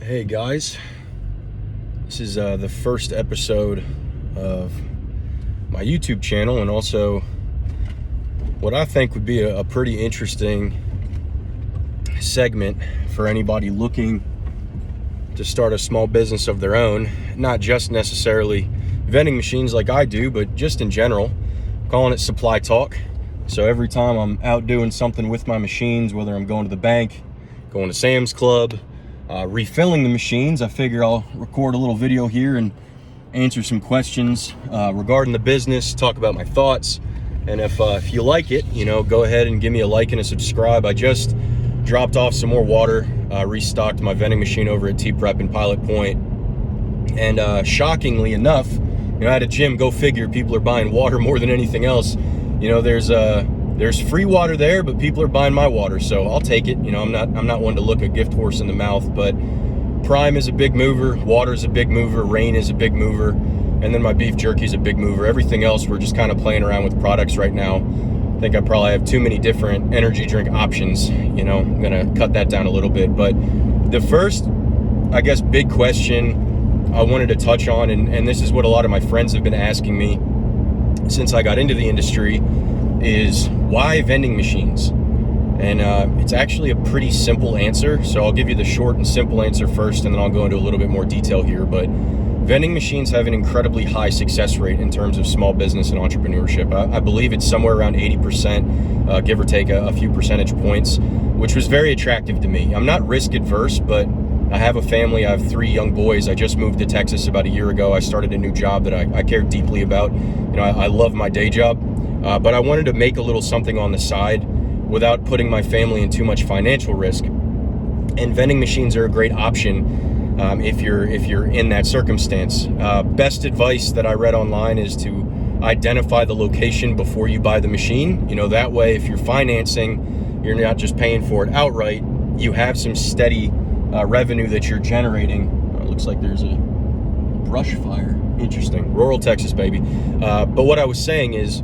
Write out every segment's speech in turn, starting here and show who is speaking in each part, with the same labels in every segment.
Speaker 1: Hey guys, this is the first episode of my YouTube channel, and also what I think would be a pretty interesting segment for anybody looking to start a small business of their own. Not just necessarily vending machines like I do, but just in general. I'm calling it Supply Talk. So every time I'm out doing something with my machines, whether I'm going to the bank, going to Sam's Club, refilling the machines, I figure I'll record a little video here and answer some questions regarding the business, talk about my thoughts. And if you like it, go ahead and give me a like and a subscribe. I just dropped off some more water, restocked my vending machine over at T-Prep in Pilot Point. And shockingly enough, I had a gym, go figure, people are buying water more than anything else. There's free water there, but people are buying my water, so I'll take it. I'm not one to look a gift horse in the mouth, but Prime is a big mover, water is a big mover, Rain is a big mover, and then my beef jerky is a big mover. Everything else, we're just kind of playing around with products right now. I think I probably have too many different energy drink options. I'm gonna cut that down a little bit. But the first, I guess, big question I wanted to touch on, and this is what a lot of my friends have been asking me since I got into the industry, is why vending machines? And it's actually a pretty simple answer. So I'll give you the short and simple answer first, and then I'll go into a little bit more detail here. But vending machines have an incredibly high success rate in terms of small business and entrepreneurship. I believe it's somewhere around 80%, give or take a few percentage points, which was very attractive to me. I'm not risk adverse, but I have a family. I have 3 young boys. I just moved to Texas about a year ago. I started a new job that I care deeply about. I love my day job, but I wanted to make a little something on the side without putting my family in too much financial risk. And vending machines are a great option if you're in that circumstance. Best advice that I read online is to identify the location before you buy the machine. That way, if you're financing, you're not just paying for it outright. You have some steady revenue that you're generating. It looks like there's a brush fire. Interesting. Rural Texas, baby. But what I was saying is,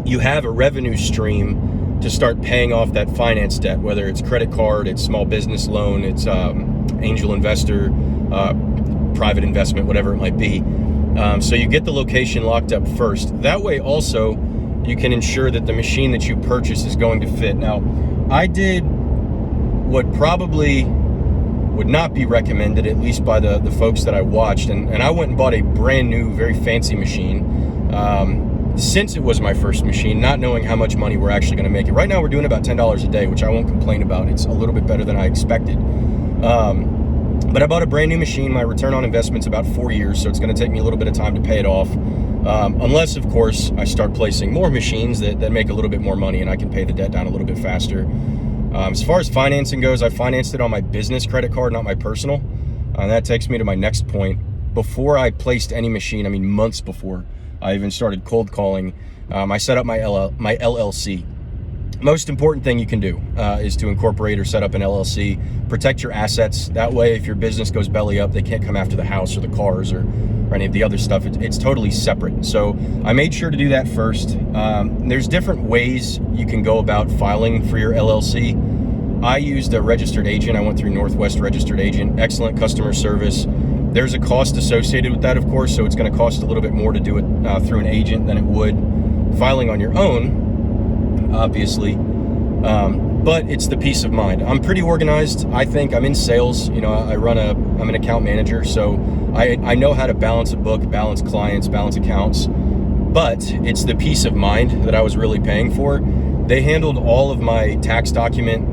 Speaker 1: you have a revenue stream to start paying off that finance debt, whether it's credit card, it's small business loan, it's angel investor, private investment, whatever it might be. So you get the location locked up first. That way also you can ensure that the machine that you purchase is going to fit. Now, I did what probably would not be recommended, at least by the folks that I watched, and I went and bought a brand new, very fancy machine. Since it was my first machine, not knowing how much money we're actually going to make it. Right now we're doing about $10 a day, which I won't complain about. It's a little bit better than I expected. But I bought a brand new machine. My return on investment's about 4 years, so it's going to take me a little bit of time to pay it off. Unless, of course, I start placing more machines that make a little bit more money and I can pay the debt down a little bit faster. As far as financing goes, I financed it on my business credit card, not my personal. And that takes me to my next point. Before I placed any machine, months before I even started cold calling, I set up my LLC. Most important thing you can do is to incorporate or set up an LLC. Protect your assets. That way, if your business goes belly up, they can't come after the house or the cars or any of the other stuff. It's totally separate. So I made sure to do that first. There's different ways you can go about filing for your LLC. I used a registered agent. I went through Northwest Registered Agent. Excellent customer service. There's a cost associated with that, of course, so it's going to cost a little bit more to do it through an agent than it would filing on your own, obviously. But it's the peace of mind. I'm pretty organized. I think I'm in sales. I'm an account manager, so I know how to balance a book, balance clients, balance accounts. But it's the peace of mind that I was really paying for. They handled all of my tax document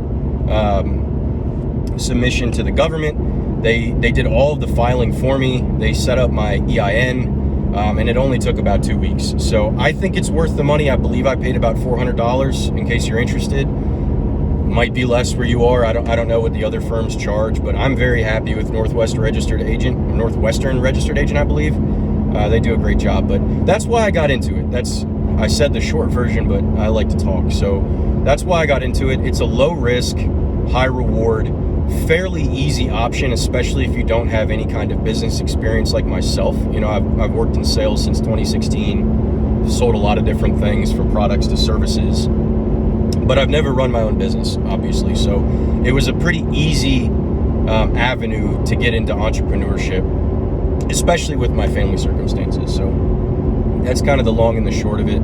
Speaker 1: submission to the government. They did all of the filing for me. They set up my EIN, and it only took about 2 weeks. So I think it's worth the money. I believe I paid about $400 in case you're interested. Might be less where you are. I don't know what the other firms charge, but I'm very happy with Northwestern Registered Agent, I believe. They do a great job, but that's why I got into it. I said the short version, but I like to talk. So that's why I got into it. It's a low risk, high reward, fairly easy option, especially if you don't have any kind of business experience like myself. I've worked in sales since 2016, sold a lot of different things from products to services, but I've never run my own business, obviously. So it was a pretty easy avenue to get into entrepreneurship, especially with my family circumstances. So that's kind of the long and the short of it.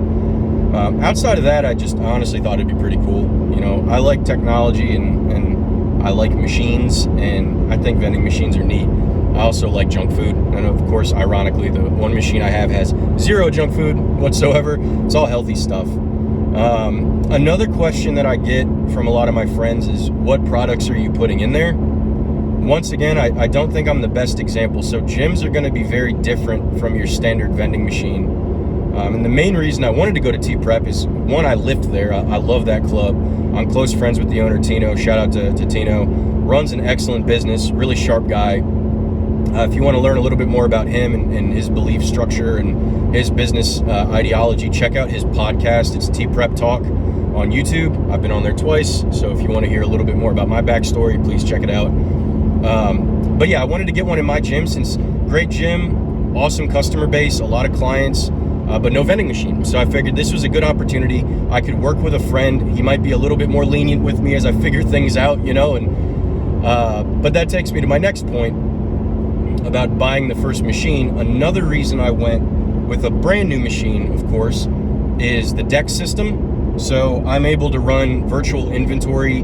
Speaker 1: Outside of that, I just honestly thought it'd be pretty cool. You know, I like technology and I like machines, and I think vending machines are neat. I also like junk food, and of course, ironically, the one machine I have has zero junk food whatsoever. It's all healthy stuff. Another question that I get from a lot of my friends is, what products are you putting in there? Once again, I don't think I'm the best example. So gyms are going to be very different from your standard vending machine. And the main reason I wanted to go to T-Prep is, one, I lift there. I love that club. I'm close friends with the owner, Tino. Shout out to Tino. Runs an excellent business, really sharp guy. If you want to learn a little bit more about him and his belief structure and his business ideology, check out his podcast. It's T-Prep Talk on YouTube. I've been on there twice, so if you want to hear a little bit more about my backstory, please check it out. But yeah, I wanted to get one in my gym, since great gym, awesome customer base, a lot of clients, but no vending machine. So I figured this was a good opportunity. I could work with a friend. He might be a little bit more lenient with me as I figure things out, you know. But that takes me to my next point about buying the first machine. Another reason I went with a brand new machine, of course, is the deck system. So I'm able to run virtual inventory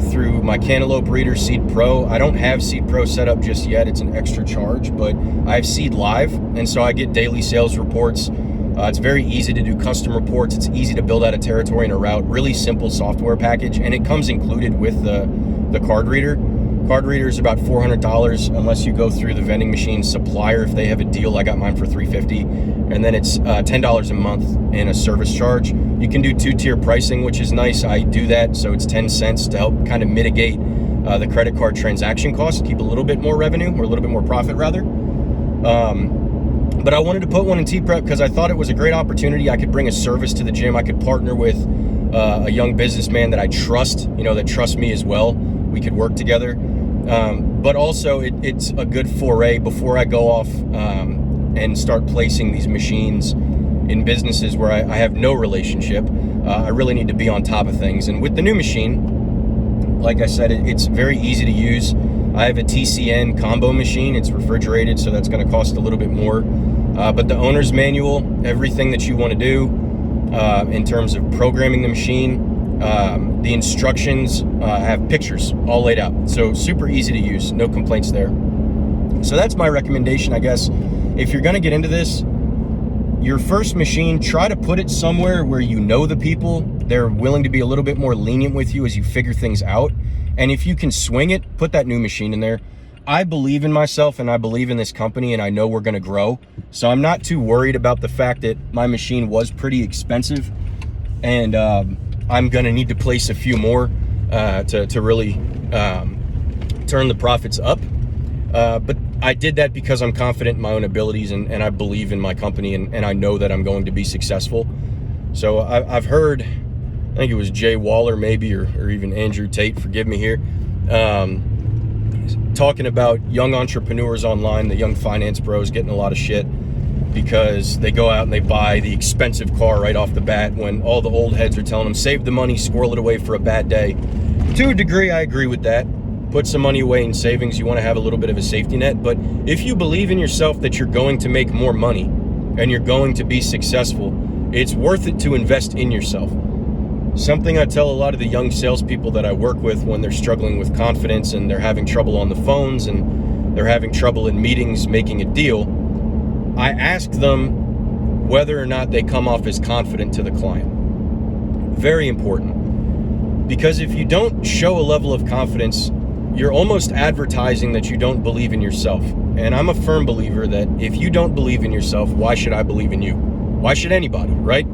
Speaker 1: through my Cantaloupe Reader Seed Pro. I don't have Seed Pro set up just yet. It's an extra charge, but I have Seed Live, and so I get daily sales reports. It's very easy to do custom reports. It's easy to build out a territory and a route. Really simple software package, and it comes included with the card reader. Card reader is about $400 unless you go through the vending machine supplier. If they have a deal, I got mine for $350, and then it's $10 a month in a service charge. You can do two-tier pricing, which is nice. I do that, so it's 10 cents to help kind of mitigate the credit card transaction costs, keep a little bit more revenue, or a little bit more profit rather. But I wanted to put one in T-Prep because I thought it was a great opportunity. I could bring a service to the gym. I could partner with a young businessman that I trust, you know, that trusts me as well. We could work together. But also it's a good foray before I go off and start placing these machines in businesses where I have no relationship. I really need to be on top of things. And with the new machine, like I said, it's very easy to use. I have a TCN combo machine. It's refrigerated, so that's going to cost a little bit more. But the owner's manual, everything that you want to do in terms of programming the machine, the instructions have pictures all laid out. So super easy to use, no complaints there. So that's my recommendation, I guess. If you're going to get into this, your first machine, try to put it somewhere where you know the people. They're willing to be a little bit more lenient with you as you figure things out. And if you can swing it, put that new machine in there. I believe in myself and I believe in this company, and I know we're going to grow. So I'm not too worried about the fact that my machine was pretty expensive, and I'm going to need to place a few more to really turn the profits up. But I did that because I'm confident in my own abilities, and I believe in my company, and I know that I'm going to be successful. So I've heard, I think it was Jay Waller maybe, or even Andrew Tate, forgive me here, talking about young entrepreneurs online, the young finance bros getting a lot of shit because they go out and they buy the expensive car right off the bat when all the old heads are telling them, save the money, squirrel it away for a bad day. To a degree, I agree with that. Put some money away in savings. You want to have a little bit of a safety net. But if you believe in yourself that you're going to make more money and you're going to be successful, it's worth it to invest in yourself. Something I tell a lot of the young salespeople that I work with when they're struggling with confidence and they're having trouble on the phones and they're having trouble in meetings making a deal, I ask them whether or not they come off as confident to the client. Very important. Because if you don't show a level of confidence, you're almost advertising that you don't believe in yourself. And I'm a firm believer that if you don't believe in yourself, why should I believe in you? Why should anybody, right?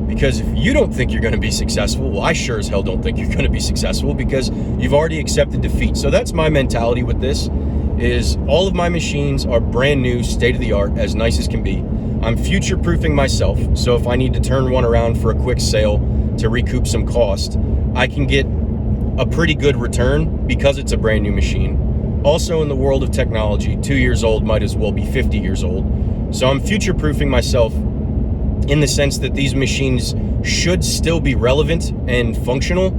Speaker 1: Because if you don't think you're going to be successful, well, I sure as hell don't think you're going to be successful because you've already accepted defeat. So that's my mentality with this, is all of my machines are brand new, state-of-the-art, as nice as can be. I'm future-proofing myself, so if I need to turn one around for a quick sale to recoup some cost, I can get a pretty good return because it's a brand new machine. Also, in the world of technology, 2 years old might as well be 50 years old. So I'm future-proofing myself in the sense that these machines should still be relevant and functional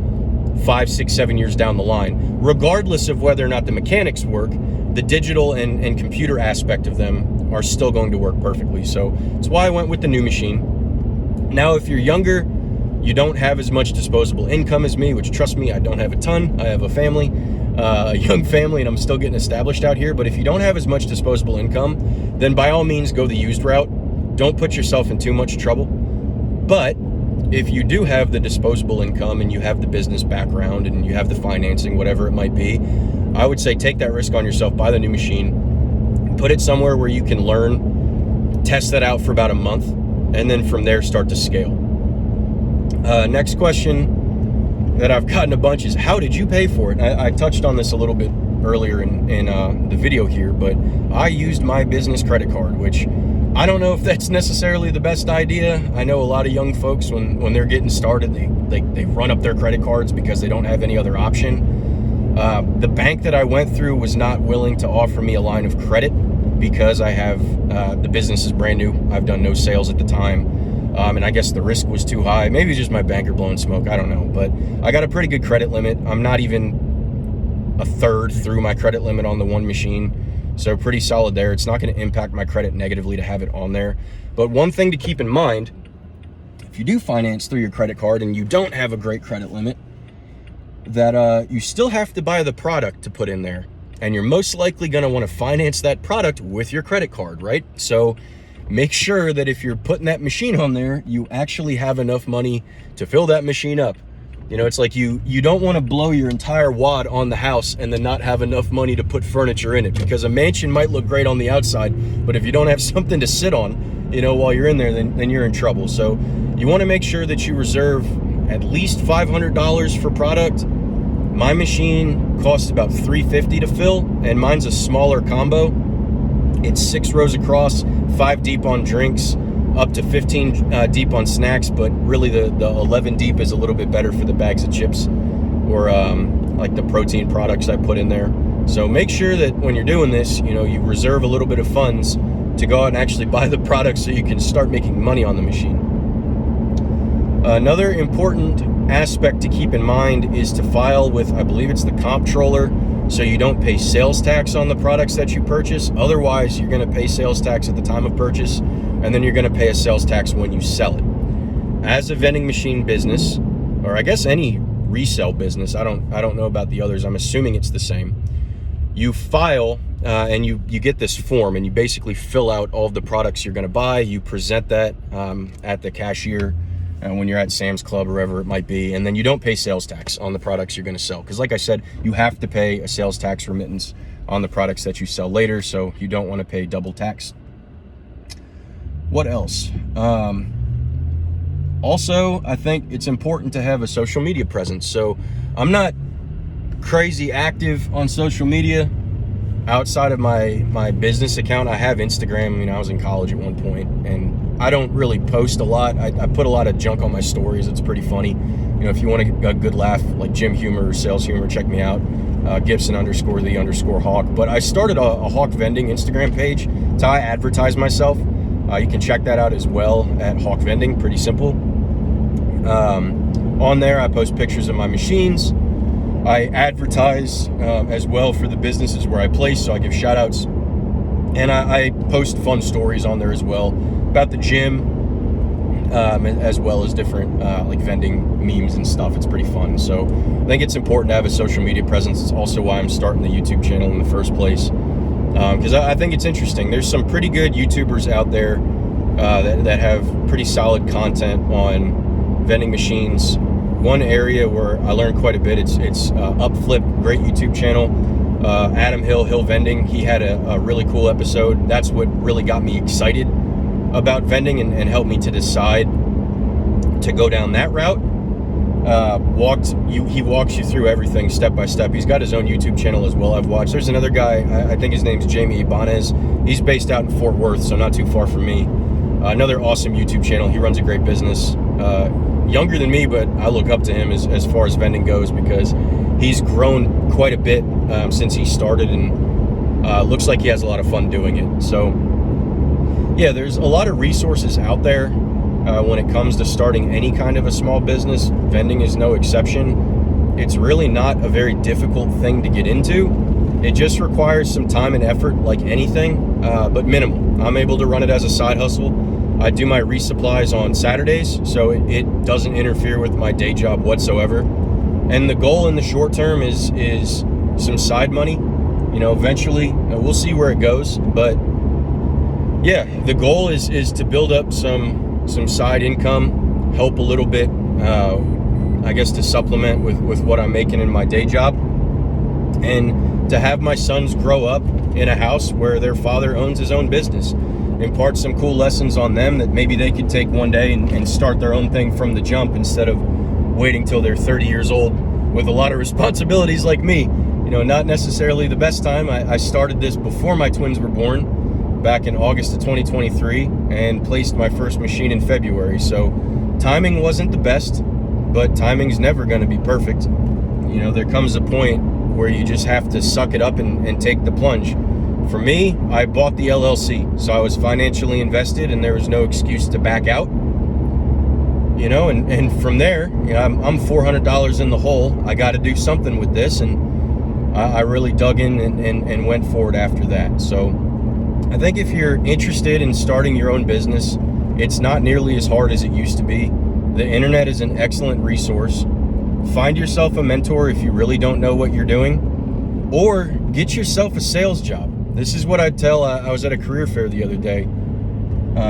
Speaker 1: 5, 6, 7 years down the line. regardless of whether or not the mechanics work, the digital and computer aspect of them are still going to work perfectly. So that's why I went with the new machine. Now, if you're younger, you don't have as much disposable income as me, which, trust me, I don't have a ton. I have a family, a young family, and I'm still getting established out here. But if you don't have as much disposable income, then by all means go the used route. Don't put yourself in too much trouble. But if you do have the disposable income and you have the business background and you have the financing, whatever it might be, I would say take that risk on yourself, buy the new machine, put it somewhere where you can learn, test that out for about a month, and then from there start to scale. Next question that I've gotten a bunch is, how did you pay for it? I touched on this a little bit earlier in the video here, but I used my business credit card, which I don't know if that's necessarily the best idea. I know a lot of young folks, when they're getting started, they run up their credit cards because they don't have any other option. The bank that I went through was not willing to offer me a line of credit because I have, the business is brand new. I've done no sales at the time. And I guess the risk was too high. Maybe it's just my banker blowing smoke. I don't know. But I got a pretty good credit limit. I'm not even a third through my credit limit on the one machine. So pretty solid there. It's not going to impact my credit negatively to have it on there. But one thing to keep in mind, if you do finance through your credit card and you don't have a great credit limit, that you still have to buy the product to put in there. And you're most likely going to want to finance that product with your credit card, right? So make sure that if you're putting that machine on there, you actually have enough money to fill that machine up. You know, it's like you don't want to blow your entire wad on the house and then not have enough money to put furniture in it, because a mansion might look great on the outside, but if you don't have something to sit on, you know, while you're in there, then you're in trouble. So you want to make sure that you reserve at least $500 for product. My machine costs about $350 to fill, and mine's a smaller combo. It's 6 rows across, 5 deep on drinks, up to 15 deep on snacks, but really the 11 deep is a little bit better for the bags of chips or like the protein products I put in there. So make sure that when you're doing this, you know, you reserve a little bit of funds to go out and actually buy the product so you can start making money on the machine. Another important aspect to keep in mind is to file with, I believe it's the comptroller, so you don't pay sales tax on the products that you purchase. Otherwise, you're going to pay sales tax at the time of purchase, and then you're going to pay a sales tax when you sell it. As a vending machine business, or I guess any resale business, I don't know about the others, I'm assuming it's the same. You file and you get this form, and you basically fill out all of the products you're going to buy. You present that at the cashier when you're at Sam's Club or wherever it might be, and then you don't pay sales tax on the products you're going to sell, because like I said, you have to pay a sales tax remittance on the products that you sell later, so you don't want to pay double tax. What else? Also, I think it's important to have a social media presence. So I'm not crazy active on social media outside of my business account. I have Instagram. You know, I was in college at one point, and I don't really post a lot. I put a lot of junk on my stories. It's pretty funny. You know, if you want to get a good laugh, like gym humor or sales humor, check me out. Gibson_the_Hawk. But I started a Hawk Vending Instagram page to advertise myself. You can check that out as well at Hawk Vending. Pretty simple. On there, I post pictures of my machines. I advertise as well for the businesses where I place, so I give shout outs. And I post fun stories on there as well about the gym, as well as different like vending memes and stuff. It's pretty fun. So I think it's important to have a social media presence. It's also why I'm starting the YouTube channel in the first place, because I think it's interesting. There's some pretty good YouTubers out there that have pretty solid content on vending machines. One area where I learned quite a bit, it's Upflip, great YouTube channel. Adam Hill Vending, he had a really cool episode. That's what really got me excited about vending and helped me to decide to go down that route. He walks you through everything step by step. He's got his own YouTube channel as well, I've watched. There's another guy, I think his name's Jamie Ibanez. He's based out in Fort Worth, so not too far from me. Another awesome YouTube channel. He runs a great business. Younger than me, but I look up to him as far as vending goes, because he's grown quite a bit since he started, and looks like he has a lot of fun doing it. So yeah, there's a lot of resources out there when it comes to starting any kind of a small business. Vending is no exception. it's really not a very difficult thing to get into. It just requires some time and effort like anything, but minimal. I'm able to run it as a side hustle. I do my resupplies on Saturdays, so it doesn't interfere with my day job whatsoever. And the goal in the short term is some side money. You know, eventually we'll see where it goes, but yeah, the goal is to build up some side income, help a little bit, I guess, to supplement with what I'm making in my day job, and to have my sons grow up in a house where their father owns his own business. Impart some cool lessons on them that maybe they could take one day and start their own thing from the jump, instead of waiting till they're 30 years old with a lot of responsibilities like me. You know, not necessarily the best time. I started this before my twins were born, back in August of 2023, and placed my first machine in February. So timing wasn't the best, but timing's never going to be perfect. You know, there comes a point where you just have to suck it up and take the plunge. For me, I bought the LLC, so I was financially invested and there was no excuse to back out. You know, and from there, you know, I'm $400 in the hole. I got to do something with this, and I really dug in and went forward after that. So I think if you're interested in starting your own business, it's not nearly as hard as it used to be. The internet is an excellent resource. Find yourself a mentor if you really don't know what you're doing, or get yourself a sales job. This is what I'd tell. I was at a career fair the other day,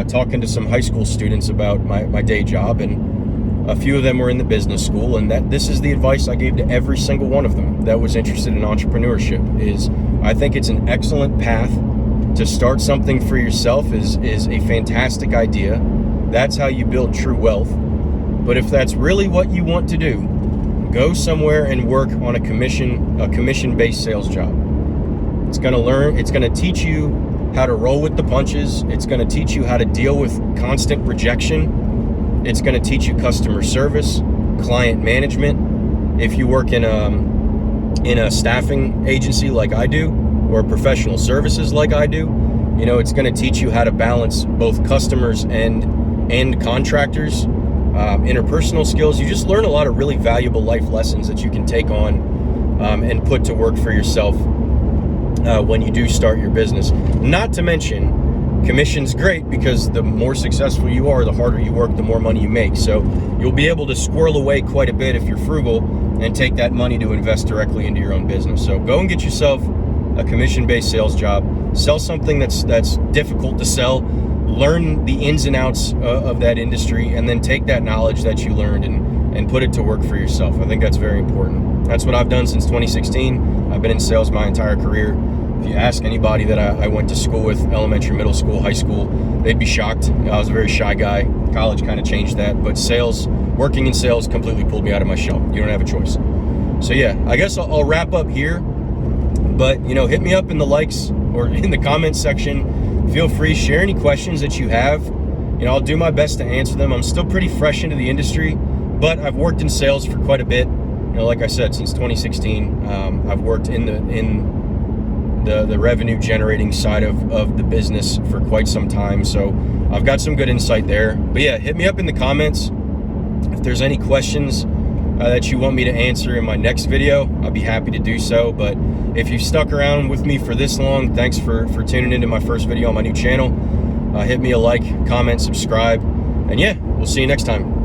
Speaker 1: talking to some high school students about my day job, and a few of them were in the business school, and this is the advice I gave to every single one of them that was interested in entrepreneurship. Is I think it's an excellent path to start something for yourself. Is a fantastic idea. That's how you build true wealth. But if that's really what you want to do, go somewhere and work on a commission-based sales job. It's going to teach you how to roll with the punches. It's going to teach you how to deal with constant rejection. It's going to teach you customer service, client management. If you work in a staffing agency like I do, or professional services like I do, you know, it's going to teach you how to balance both customers and contractors, interpersonal skills. You just learn a lot of really valuable life lessons that you can take on and put to work for yourself when you do start your business. Not to mention, commission's great because the more successful you are, the harder you work, the more money you make. So you'll be able to squirrel away quite a bit if you're frugal and take that money to invest directly into your own business. So go and get yourself a commission-based sales job. Sell something that's difficult to sell. Learn the ins and outs of that industry, and then take that knowledge that you learned and put it to work for yourself. I think that's very important. That's what I've done since 2016. I've been in sales my entire career. If you ask anybody that I went to school with, elementary, middle school, high school, they'd be shocked. I was a very shy guy. College kind of changed that, but working in sales completely pulled me out of my shell. You don't have a choice. So yeah, I guess I'll wrap up here. But, you know, hit me up in the likes or in the comments section. Feel free, share any questions that you have. You know, I'll do my best to answer them. I'm still pretty fresh into the industry, but I've worked in sales for quite a bit. You know, like I said, since 2016, I've worked in the revenue generating side of the business for quite some time. So I've got some good insight there. But yeah, hit me up in the comments if there's any questions that you want me to answer in my next video. I'll be happy to do so. But if you've stuck around with me for this long, thanks for tuning into my first video on my new channel. Hit me a like, comment, subscribe, and yeah, we'll see you next time.